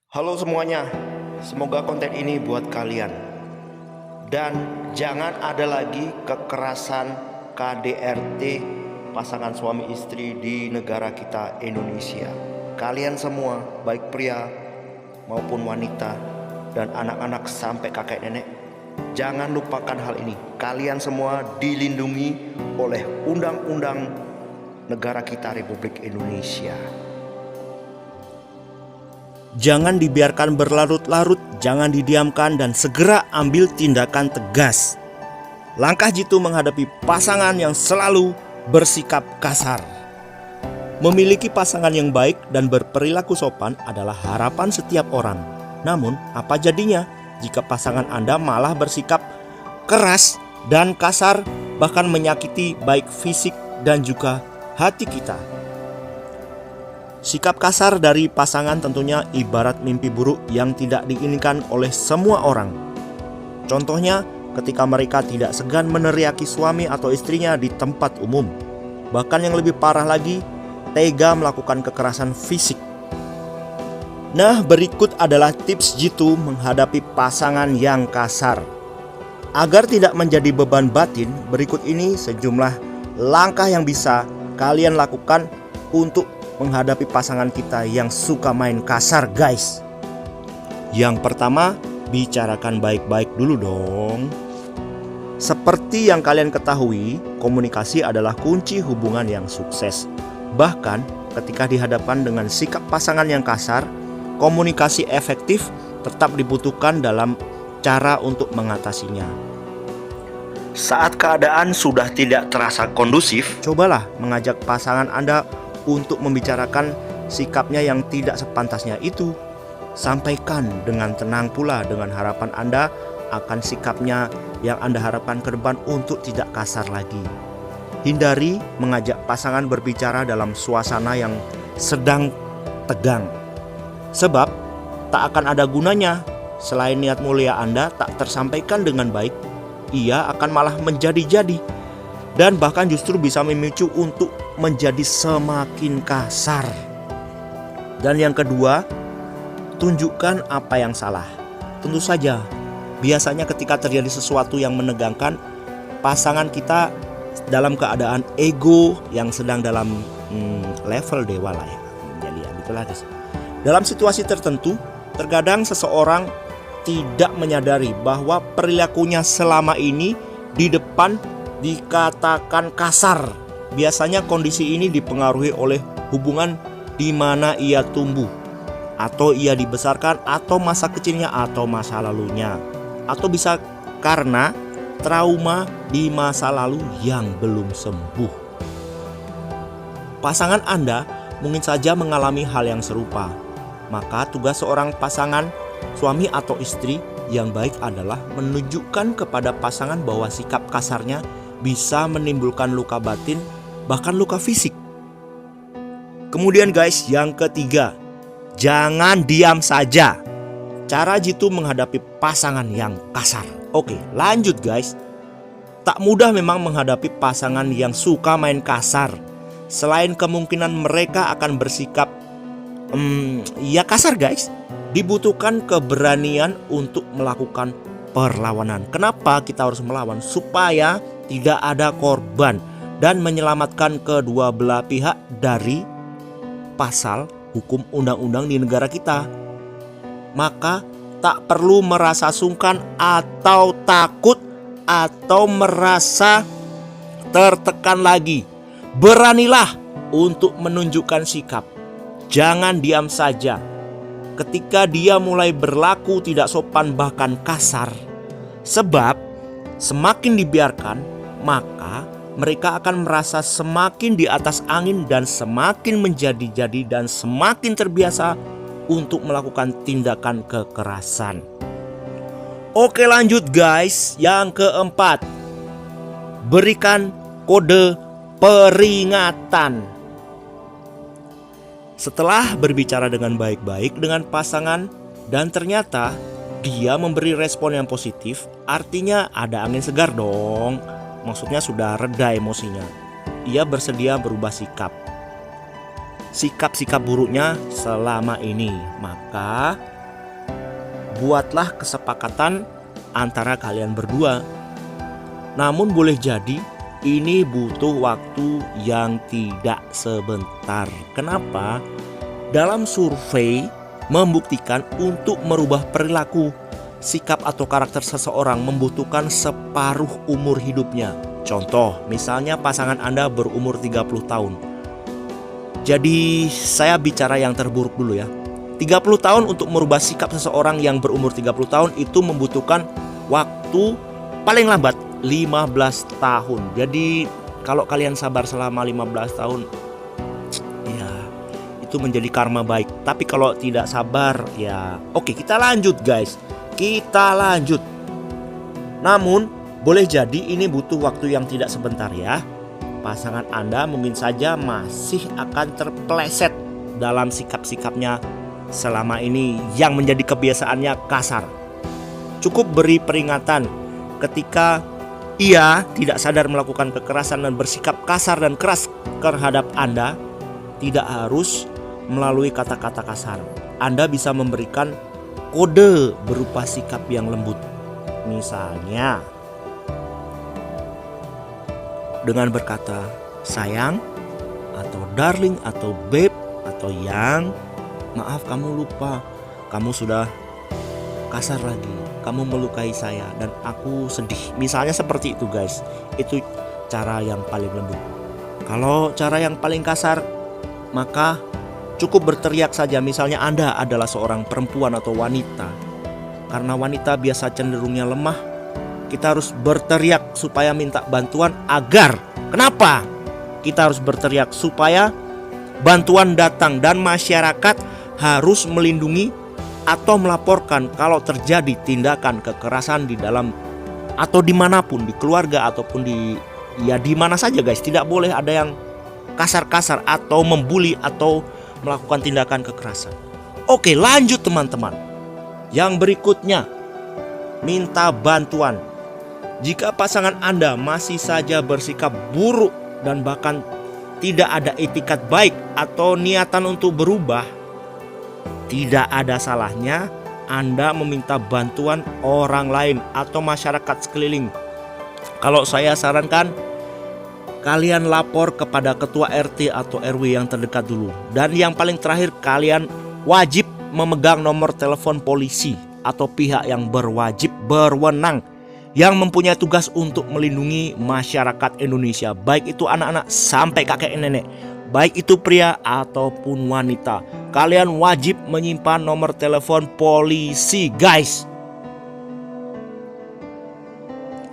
Halo semuanya, semoga konten ini buat kalian. Dan jangan ada lagi kekerasan KDRT pasangan suami istri di negara kita Indonesia. Kalian semua, baik pria maupun wanita dan anak-anak sampai kakek nenek, jangan lupakan hal ini. Kalian semua dilindungi oleh undang-undang negara kita Republik Indonesia. Jangan dibiarkan berlarut-larut, jangan didiamkan dan segera ambil tindakan tegas. Langkah jitu menghadapi pasangan yang selalu bersikap kasar. Memiliki pasangan yang baik dan berperilaku sopan adalah harapan setiap orang. Namun, apa jadinya jika pasangan Anda malah bersikap keras dan kasar, bahkan menyakiti baik fisik dan juga hati kita? Sikap kasar dari pasangan tentunya ibarat mimpi buruk yang tidak diinginkan oleh semua orang. Contohnya, ketika mereka tidak segan meneriaki suami atau istrinya di tempat umum. Bahkan yang lebih parah lagi, tega melakukan kekerasan fisik. Nah, berikut adalah tips jitu menghadapi pasangan yang kasar. Agar tidak menjadi beban batin, berikut ini sejumlah langkah yang bisa kalian lakukan untuk menghadapi pasangan kita yang suka main kasar, guys. Yang pertama, bicarakan baik-baik dulu dong. Seperti yang kalian ketahui, komunikasi adalah kunci hubungan yang sukses. Bahkan ketika dihadapkan dengan sikap pasangan yang kasar, komunikasi efektif tetap dibutuhkan dalam cara untuk mengatasinya. Saat keadaan sudah tidak terasa kondusif, cobalah mengajak pasangan Anda untuk membicarakan sikapnya yang tidak sepantasnya itu. Sampaikan dengan tenang pula dengan harapan Anda akan sikapnya yang Anda harapkan ke depan untuk tidak kasar lagi. Hindari mengajak pasangan berbicara dalam suasana yang sedang tegang, sebab tak akan ada gunanya. Selain niat mulia Anda tak tersampaikan dengan baik, ia akan malah menjadi-jadi dan bahkan justru bisa memicu untuk menjadi semakin kasar. Dan yang kedua, tunjukkan apa yang salah. Tentu saja, biasanya ketika terjadi sesuatu yang menegangkan, pasangan kita dalam keadaan ego yang sedang dalam level dewa lah ya. Jadi ya gitulah guys. Dalam situasi tertentu, terkadang seseorang tidak menyadari bahwa perilakunya selama ini di depan dikatakan kasar. Biasanya kondisi ini dipengaruhi oleh hubungan di mana ia tumbuh, atau ia dibesarkan, atau masa kecilnya, atau masa lalunya, atau bisa karena trauma di masa lalu yang belum sembuh. Pasangan Anda mungkin saja mengalami hal yang serupa. Maka tugas seorang pasangan, suami atau istri yang baik adalah menunjukkan kepada pasangan bahwa sikap kasarnya bisa menimbulkan luka batin, bahkan luka fisik. Kemudian guys, yang ketiga, jangan diam saja. Cara jitu menghadapi pasangan yang kasar. Oke, lanjut guys. Tak mudah memang menghadapi pasangan yang suka main kasar. Selain kemungkinan mereka akan bersikap ya kasar guys, dibutuhkan keberanian untuk melakukan perlawanan. Kenapa kita harus melawan? Supaya tidak ada korban dan menyelamatkan kedua belah pihak dari pasal hukum undang-undang di negara kita. Maka tak perlu merasa sungkan atau takut atau merasa tertekan lagi. Beranilah untuk menunjukkan sikap. Jangan diam saja. Ketika dia mulai berlaku tidak sopan bahkan kasar. Sebab semakin dibiarkan, maka mereka akan merasa semakin di atas angin dan semakin menjadi-jadi dan semakin terbiasa untuk melakukan tindakan kekerasan. Oke, lanjut guys. Yang keempat, berikan kode peringatan. Setelah berbicara dengan baik-baik dengan pasangan dan ternyata dia memberi respon yang positif, artinya ada angin segar dong. Maksudnya sudah reda emosinya. Ia bersedia berubah sikap-sikap buruknya selama ini. Maka buatlah kesepakatan antara kalian berdua. Namun boleh jadi ini butuh waktu yang tidak sebentar. Kenapa? Dalam survei membuktikan untuk merubah perilaku, sikap atau karakter seseorang membutuhkan separuh umur hidupnya. Contoh, misalnya pasangan Anda berumur 30 tahun. Jadi saya bicara yang terburuk dulu ya. 30 tahun untuk merubah sikap seseorang yang berumur 30 tahun itu membutuhkan waktu paling lambat 15 tahun. Jadi kalau kalian sabar selama 15 tahun, ya itu menjadi karma baik. Tapi kalau tidak sabar, ya oke, kita lanjut guys. Kita lanjut. Namun boleh jadi ini butuh waktu yang tidak sebentar ya. Pasangan Anda mungkin saja masih akan terpeleset dalam sikap-sikapnya selama ini yang menjadi kebiasaannya kasar. Cukup beri peringatan ketika ia tidak sadar melakukan kekerasan dan bersikap kasar dan keras terhadap Anda. Tidak harus melalui kata-kata kasar. Anda bisa memberikan kode berupa sikap yang lembut. Misalnya dengan berkata sayang atau darling atau babe atau yang, maaf kamu lupa, kamu sudah kasar lagi, kamu melukai saya dan aku sedih. Misalnya seperti itu guys. Itu cara yang paling lembut. Kalau cara yang paling kasar, maka cukup berteriak saja. Misalnya Anda adalah seorang perempuan atau wanita. Karena wanita biasa cenderungnya lemah, kita harus berteriak supaya minta bantuan agar. Kenapa? Kita harus berteriak supaya bantuan datang dan masyarakat harus melindungi atau melaporkan kalau terjadi tindakan kekerasan di dalam atau dimanapun, di keluarga ataupun di mana saja guys. Tidak boleh ada yang kasar-kasar atau membuli atau melakukan tindakan kekerasan. Oke, lanjut teman-teman. Yang berikutnya, minta bantuan. Jika pasangan Anda masih saja bersikap buruk dan bahkan tidak ada etikat baik atau niatan untuk berubah, tidak ada salahnya Anda meminta bantuan orang lain atau masyarakat sekeliling. Kalau saya sarankan, kalian lapor kepada ketua RT atau RW yang terdekat dulu. Dan yang paling terakhir, kalian wajib memegang nomor telepon polisi atau pihak yang berwenang yang mempunyai tugas untuk melindungi masyarakat Indonesia, baik itu anak-anak sampai kakek nenek, baik itu pria ataupun wanita. Kalian wajib menyimpan nomor telepon polisi guys.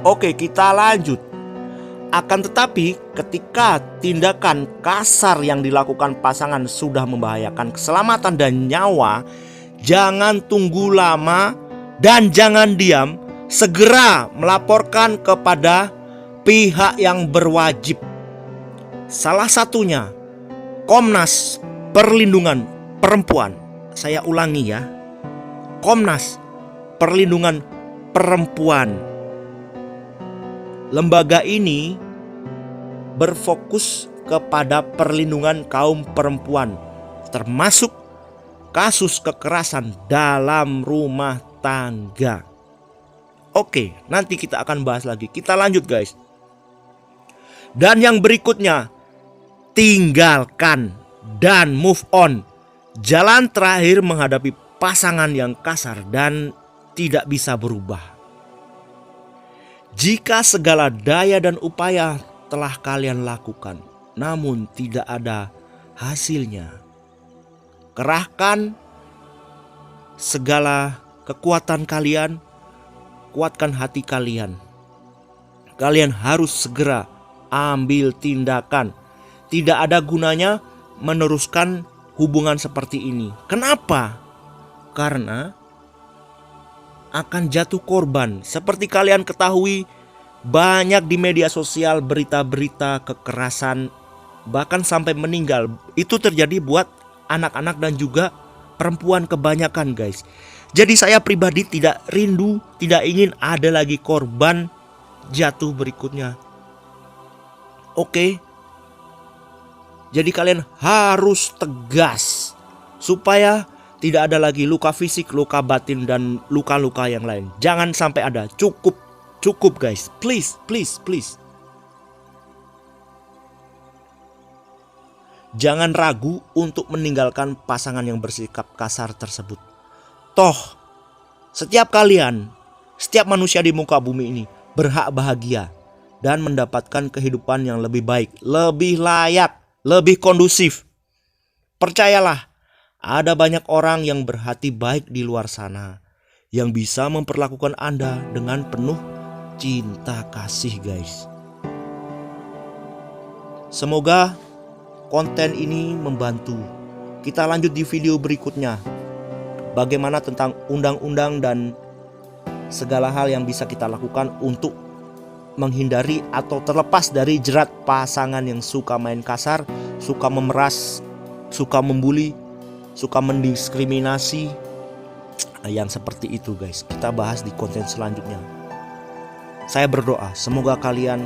Oke, kita lanjut. Akan tetapi ketika tindakan kasar yang dilakukan pasangan sudah membahayakan keselamatan dan nyawa, jangan tunggu lama dan jangan diam. Segera melaporkan kepada pihak yang berwajib. Salah satunya Komnas Perlindungan Perempuan. Saya ulangi ya, Komnas Perlindungan Perempuan. Lembaga ini berfokus kepada perlindungan kaum perempuan, termasuk kasus kekerasan dalam rumah tangga. Oke, nanti kita akan bahas lagi. Kita lanjut guys. Dan yang berikutnya, tinggalkan dan move on. Jalan terakhir menghadapi pasangan yang kasar dan tidak bisa berubah. Jika segala daya dan upaya telah kalian lakukan, namun tidak ada hasilnya, kerahkan segala kekuatan kalian. Kuatkan hati kalian. Kalian harus segera ambil tindakan. Tidak ada gunanya meneruskan hubungan seperti ini. Kenapa? Karena akan jatuh korban. Seperti kalian ketahui, banyak di media sosial berita-berita kekerasan, bahkan sampai meninggal. Itu terjadi buat anak-anak dan juga perempuan kebanyakan guys. Jadi saya pribadi tidak rindu, tidak ingin ada lagi korban jatuh berikutnya. Oke. Jadi kalian harus tegas supaya Tidak ada lagi luka fisik, luka batin, dan luka-luka yang lain. Jangan sampai ada. Cukup, cukup guys. Please, please, please. Jangan ragu untuk meninggalkan pasangan yang bersikap kasar tersebut. Toh, setiap kalian, setiap manusia di muka bumi ini berhak bahagia dan mendapatkan kehidupan yang lebih baik, lebih layak, lebih kondusif. Percayalah, ada banyak orang yang berhati baik di luar sana yang bisa memperlakukan Anda dengan penuh cinta kasih guys. Semoga konten ini membantu. Kita lanjut di video berikutnya. Bagaimana tentang undang-undang dan segala hal yang bisa kita lakukan untuk menghindari atau terlepas dari jerat pasangan yang suka main kasar, suka memeras, suka membuli, suka mendiskriminasi, yang seperti itu guys. Kita bahas di konten selanjutnya. Saya berdoa semoga kalian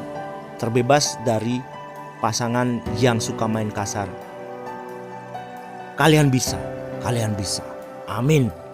terbebas dari pasangan yang suka main kasar. Kalian bisa, kalian bisa. Amin.